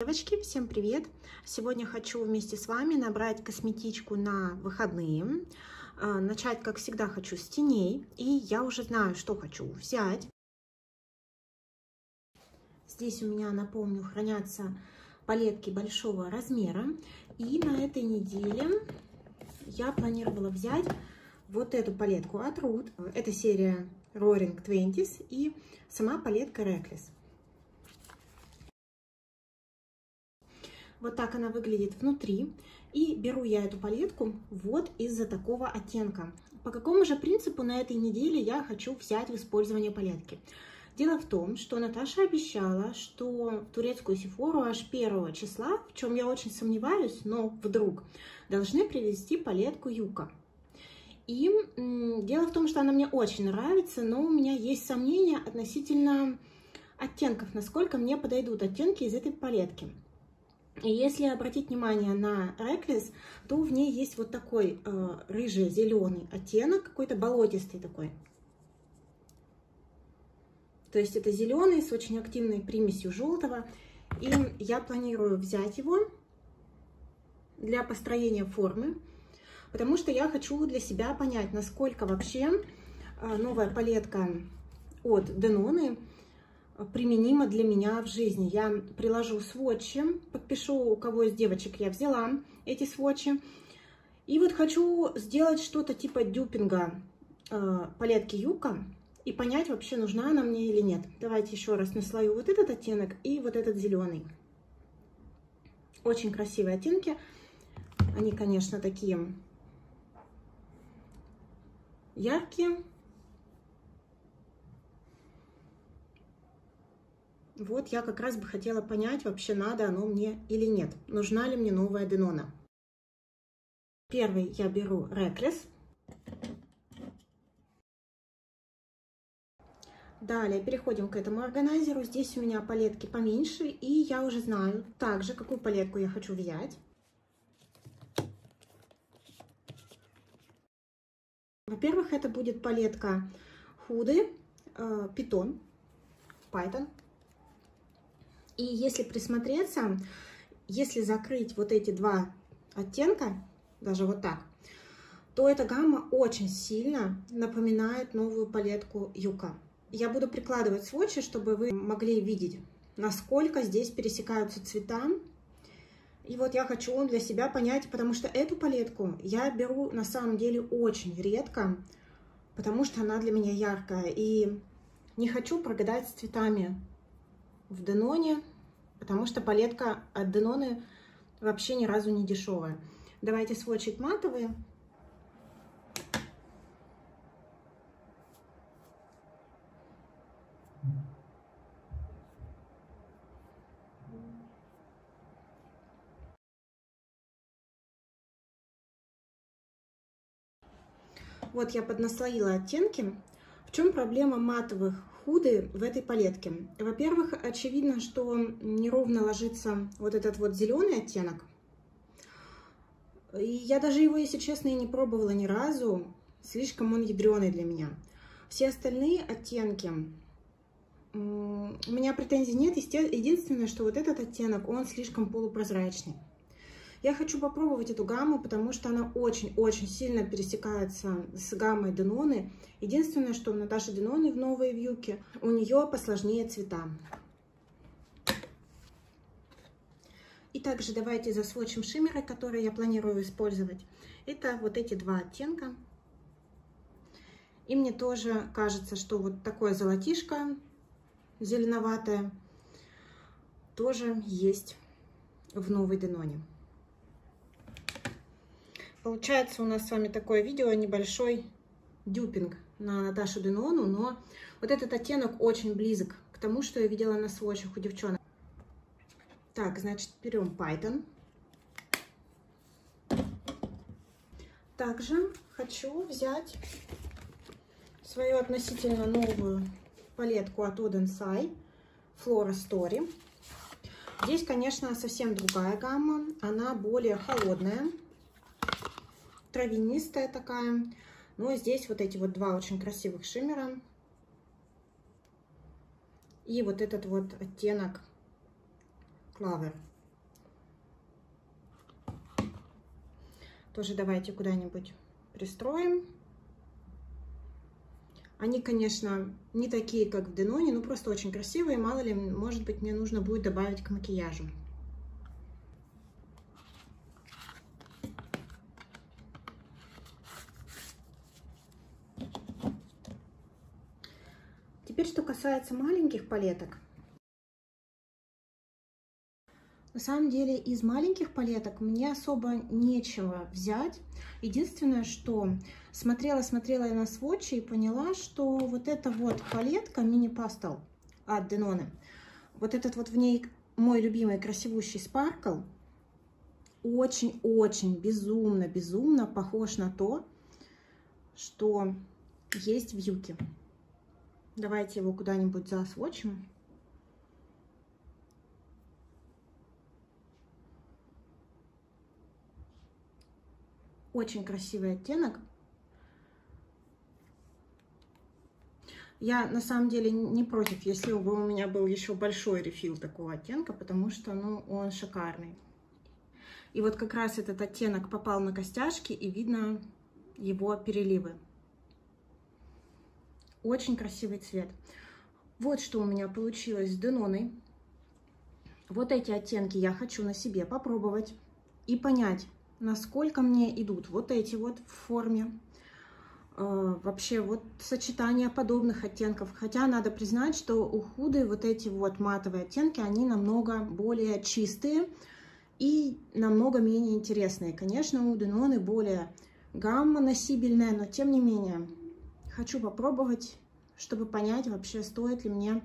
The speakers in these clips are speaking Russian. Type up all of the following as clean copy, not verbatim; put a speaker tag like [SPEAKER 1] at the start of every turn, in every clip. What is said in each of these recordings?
[SPEAKER 1] Девочки, всем привет! Сегодня хочу вместе с вами набрать косметичку на выходные. Начать, как всегда, хочу с теней. И я уже знаю, что хочу взять. Здесь у меня, напомню, хранятся палетки большого размера. И на этой неделе я планировала взять вот эту палетку от Rude. Это серия Roaring 20s и сама палетка Reckless. Вот так она выглядит внутри. И беру я эту палетку вот из-за такого оттенка. По какому же принципу на этой неделе я хочу взять в использование палетки? Дело в том, что Наташа обещала, что в турецкую Сефору аж 1 числа, в чем я очень сомневаюсь, но вдруг, должны привезти палетку Юка. И дело в том, что она мне очень нравится, но у меня есть сомнения относительно оттенков, насколько мне подойдут оттенки из этой палетки. И если обратить внимание на Reckless, то в ней есть вот такой рыжий-зеленый оттенок, какой-то болотистый такой. То есть это зеленый с очень активной примесью желтого. И я планирую взять его для построения формы, потому что я хочу для себя понять, насколько вообще новая палетка от Danone применима для меня в жизни. Я приложу сводчи, подпишу, у кого из девочек я взяла эти сводчи. И вот хочу сделать что-то типа дюпинга палетки Юка и понять, вообще нужна она мне или нет. Давайте еще раз наслою вот этот оттенок и вот этот зеленый. Очень красивые оттенки. Они, конечно, такие яркие. Вот я как раз бы хотела понять, вообще надо оно мне или нет. Нужна ли мне новая Danone. Первый я беру Reckless. Далее переходим к этому органайзеру. Здесь у меня палетки поменьше, и я уже знаю также, какую палетку я хочу взять. Во-первых, это будет палетка Huda Python. И если присмотреться, если закрыть вот эти два оттенка, даже вот так, то эта гамма очень сильно напоминает новую палетку Юка. Я буду прикладывать сводчи, чтобы вы могли видеть, насколько здесь пересекаются цвета. И вот я хочу для себя понять, потому что эту палетку я беру на самом деле очень редко, потому что она для меня яркая. И не хочу прогадать с цветами в Danone, потому что палетка от Danone вообще ни разу не дешевая. Давайте сводчить матовые. Вот я поднаслоила оттенки. В чем проблема матовых Huda в этой палетке? Во-первых, очевидно, что неровно ложится вот этот вот зеленый оттенок. И я даже его, если честно, и не пробовала ни разу. Слишком он ядреный для меня. Все остальные оттенки, у меня претензий нет. Единственное, что вот этот оттенок, он слишком полупрозрачный. Я хочу попробовать эту гамму, потому что она очень-очень сильно пересекается с гаммой Danone. Единственное, что у Наташи Danone в новой вьюке, у нее посложнее цвета. И также давайте засводчим шиммеры, которые я планирую использовать. Это вот эти два оттенка. И мне тоже кажется, что вот такое золотишко зеленоватое тоже есть в новой Danone. Получается у нас с вами такое видео, небольшой дюпинг на Наташу Danone, но вот этот оттенок очень близок к тому, что я видела на сводчах у девчонок. Так, значит, берем Python. Также хочу взять свою относительно новую палетку от Oud & Cy Flora Story. Здесь, конечно, совсем другая гамма, она более холодная, травянистая такая. Но здесь вот эти вот два очень красивых шиммера. И вот этот вот оттенок Clover. Тоже давайте куда-нибудь пристроим. Они, конечно, не такие, как в Деноне, но просто очень красивые. Мало ли, может быть, мне нужно будет добавить к макияжу. Теперь, что касается маленьких палеток. На самом деле, из маленьких палеток мне особо нечего взять. Единственное, что смотрела я на сводчи и поняла, что вот эта вот палетка Mini Pastel от Denone, вот этот вот в ней мой любимый красивущий Sparkle, очень-очень безумно похож на то, что есть в Юке. Давайте его куда-нибудь засводчим. Очень красивый оттенок. Я на самом деле не против, если бы у меня был еще большой рефил такого оттенка, потому что, ну, он шикарный. И вот как раз этот оттенок попал на костяшки, и видно его переливы. Очень красивый цвет. Вот что у меня получилось с Денone. Вот эти оттенки я хочу на себе попробовать и понять, насколько мне идут вот эти вот в форме. Вообще вот сочетание подобных оттенков. Хотя надо признать, что у Huda вот эти вот матовые оттенки, они намного более чистые и намного менее интересные. Конечно, у Denone более гамма носибельная, но тем не менее хочу попробовать, чтобы понять вообще, стоит ли мне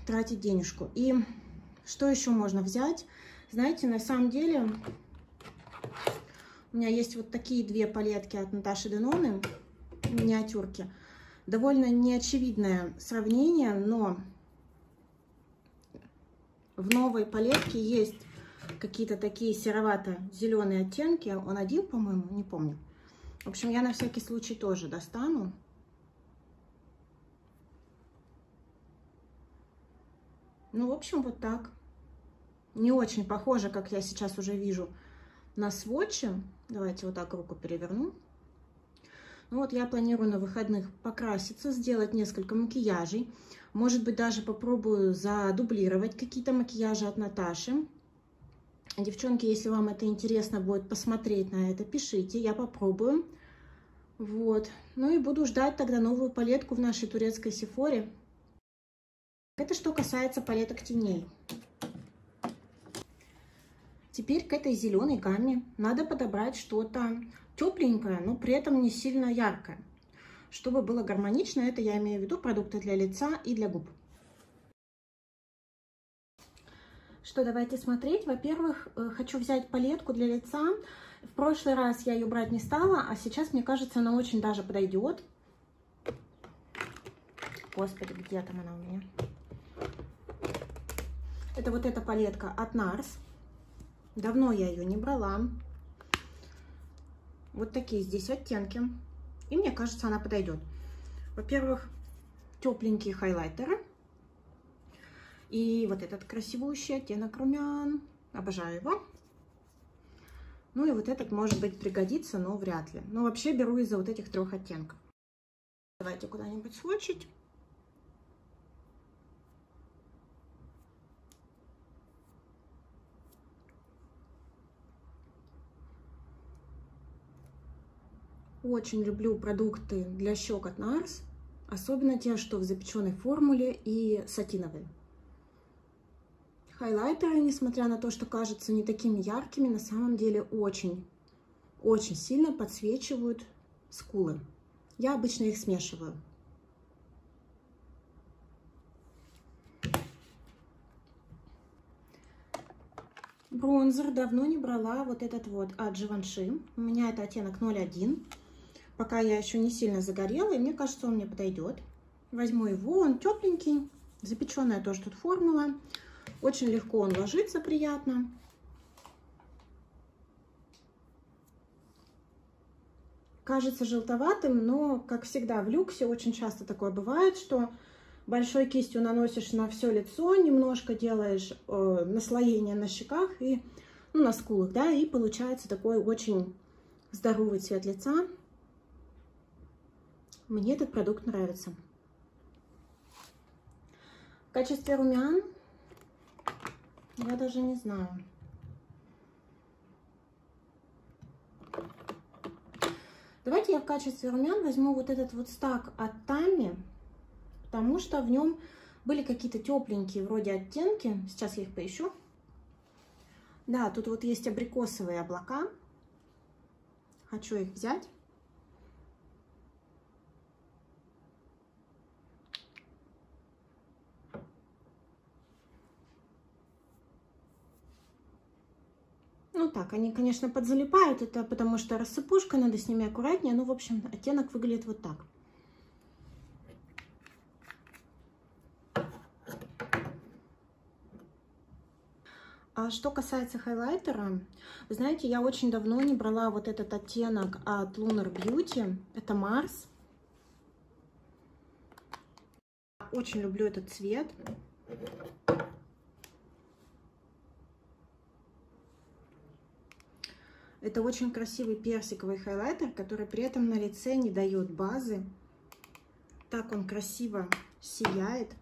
[SPEAKER 1] тратить денежку. И что еще можно взять? Знаете, на самом деле у меня есть вот такие две палетки от Наташи Denone, миниатюрки. Довольно неочевидное сравнение, но в новой палетке есть какие-то такие серовато-зеленые оттенки. Он один, по-моему, не помню. В общем, я на всякий случай тоже достану. Ну, в общем, вот так. Не очень похоже, как я сейчас уже вижу, на сводче. Давайте вот так руку переверну. Ну вот я планирую на выходных покраситься, сделать несколько макияжей. Может быть, даже попробую задублировать какие-то макияжи от Наташи. Девчонки, если вам это интересно будет посмотреть на это, пишите, я попробую. Вот. Ну и буду ждать тогда новую палетку в нашей турецкой Sephora. Это что касается палеток теней. Теперь к этой зеленой гамме надо подобрать что-то тепленькое, но при этом не сильно яркое. Чтобы было гармонично, это я имею в виду продукты для лица и для губ. Что, давайте смотреть. Во-первых, хочу взять палетку для лица. В прошлый раз я ее брать не стала, а сейчас, мне кажется, она очень даже подойдет. Господи, где там она у меня? Это вот эта палетка от NARS. Давно я ее не брала. Вот такие здесь оттенки. И мне кажется, она подойдет. Во-первых, тепленькие хайлайтеры. И вот этот красивущий оттенок румян. Обожаю его. Ну и вот этот, может быть, пригодится, но вряд ли. Но вообще беру из-за вот этих трех оттенков. Давайте куда-нибудь сводчить. Очень люблю продукты для щек от NARS, особенно те, что в запеченной формуле и сатиновые. Хайлайтеры, несмотря на то, что кажутся не такими яркими, на самом деле очень сильно подсвечивают скулы. Я обычно их смешиваю. Бронзер давно не брала, вот этот вот от Givenchy. У меня это оттенок 01. Пока я еще не сильно загорела, и мне кажется, он мне подойдет. Возьму его, он тепленький, запеченная тоже тут формула. Очень легко он ложится, приятно. Кажется желтоватым, но, как всегда в люксе, очень часто такое бывает, что большой кистью наносишь на все лицо, немножко делаешь наслоение на щеках, и ну, на скулах, да, и получается такой очень здоровый цвет лица. Мне этот продукт нравится. В качестве румян я даже не знаю. Давайте я в качестве румян возьму вот этот вот стак от Tammi, потому что в нем были какие-то тепленькие вроде оттенки. Сейчас я их поищу. Да, тут вот есть абрикосовые облака. Хочу их взять. Ну так, они, конечно, подзалипают, это потому что рассыпушка, надо с ними аккуратнее. Ну, в общем, оттенок выглядит вот так. А что касается хайлайтера, вы знаете, я очень давно не брала вот этот оттенок от Lunar Beauty. Это Mars. Очень люблю этот цвет. Это очень красивый персиковый хайлайтер, который при этом на лице не дает базы. Так он красиво сияет.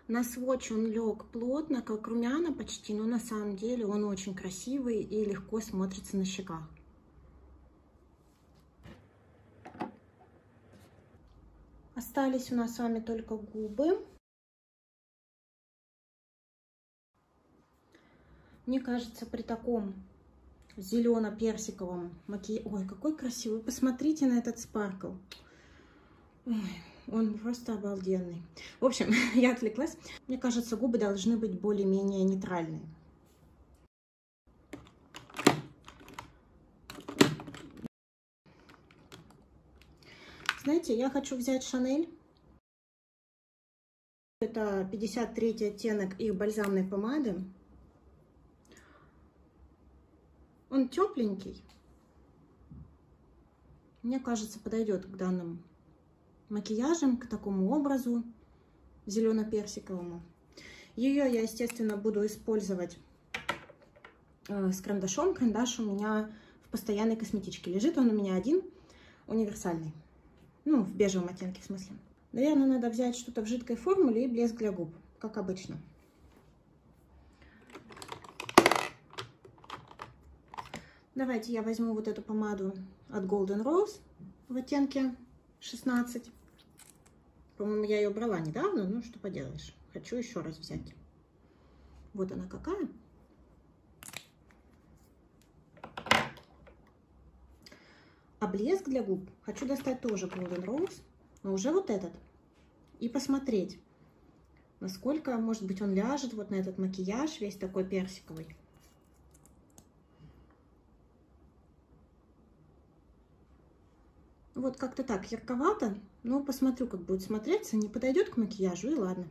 [SPEAKER 1] На сводч он лег плотно, как румяна почти, но на самом деле он очень красивый и легко смотрится на щеках. Остались у нас с вами только губы. Мне кажется, при таком зелено-персиковом макияже... Ой, какой красивый! Посмотрите на этот спаркл. Ой, он просто обалденный. В общем, я отвлеклась. Мне кажется, губы должны быть более-менее нейтральные. Знаете, я хочу взять Шанель. Это 53-й оттенок их бальзамной помады. Он тепленький. Мне кажется, подойдет к данным макияжам, к такому образу зелено-персиковому. Ее я, естественно, буду использовать с карандашом. Карандаш у меня в постоянной косметичке лежит. Он у меня один, универсальный. Ну, в бежевом оттенке, в смысле. Наверное, надо взять что-то в жидкой формуле и блеск для губ, как обычно. Давайте я возьму вот эту помаду от Golden Rose в оттенке 16. По-моему, я ее брала недавно, ну что поделаешь. Хочу еще раз взять. Вот она какая. А блеск для губ хочу достать тоже Golden Rose, но уже вот этот. И посмотреть, насколько, может быть, он ляжет вот на этот макияж, весь такой персиковый. Вот как-то так, ярковато, но посмотрю, как будет смотреться. Не подойдет к макияжу, и ладно.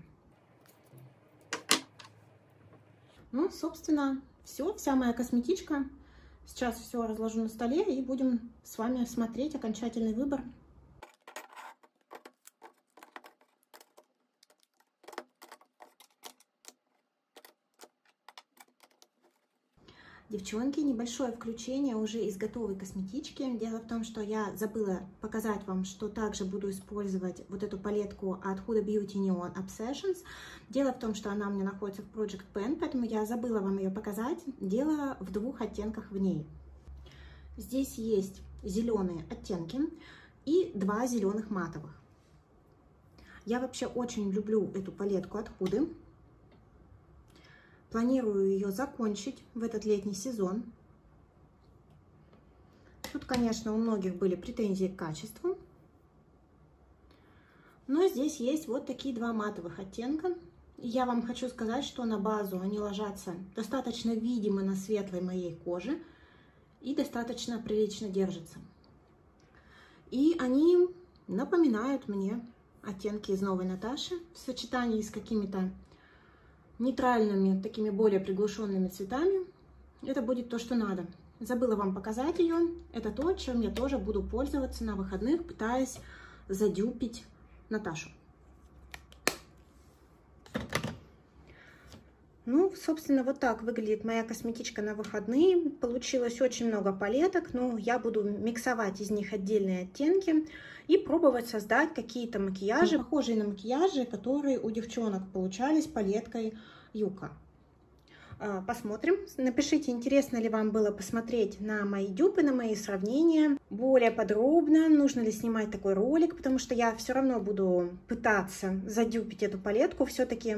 [SPEAKER 1] Ну, собственно, все, вся моя косметичка. Сейчас все разложу на столе и будем с вами смотреть окончательный выбор. Девчонки, небольшое включение уже из готовой косметички. Дело в том, что я забыла показать вам, что также буду использовать вот эту палетку от Huda Beauty Neon Obsessions. Дело в том, что она у меня находится в Project Pen, поэтому я забыла вам ее показать. Дело в двух оттенках в ней. Здесь есть зеленые оттенки и два зеленых матовых. Я вообще очень люблю эту палетку от Huda. Планирую ее закончить в этот летний сезон. Тут, конечно, у многих были претензии к качеству. Но здесь есть вот такие два матовых оттенка. И я вам хочу сказать, что на базу они ложатся достаточно видимо на светлой моей коже и достаточно прилично держатся. И они напоминают мне оттенки из Новой Наташи в сочетании с какими-то нейтральными, такими более приглушенными цветами. Это будет то, что надо. Забыла вам показать ее. Это то, чем я тоже буду пользоваться на выходных, пытаясь задюпить Наташу. Ну, собственно, вот так выглядит моя косметичка на выходные. Получилось очень много палеток, но я буду миксовать из них отдельные оттенки и пробовать создать какие-то макияжи, похожие на макияжи, которые у девчонок получались палеткой Юка. Посмотрим. Напишите, интересно ли вам было посмотреть на мои дюпы, на мои сравнения более подробно, нужно ли снимать такой ролик, потому что я все равно буду пытаться задюпить эту палетку. Все-таки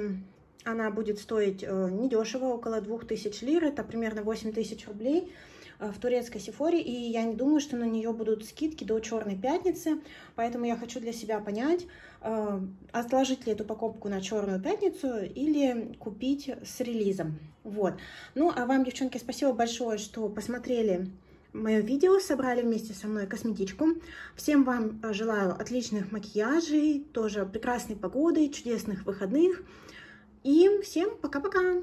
[SPEAKER 1] она будет стоить недешево, около 2000 лир, это примерно 8000 рублей в турецкой Сефоре, и я не думаю, что на нее будут скидки до Черной пятницы, поэтому я хочу для себя понять, отложить ли эту покупку на Черную пятницу или купить с релизом. Вот. Ну, а вам, девчонки, спасибо большое, что посмотрели мое видео, собрали вместе со мной косметичку. Всем вам желаю отличных макияжей, тоже прекрасной погоды, чудесных выходных. И всем пока-пока!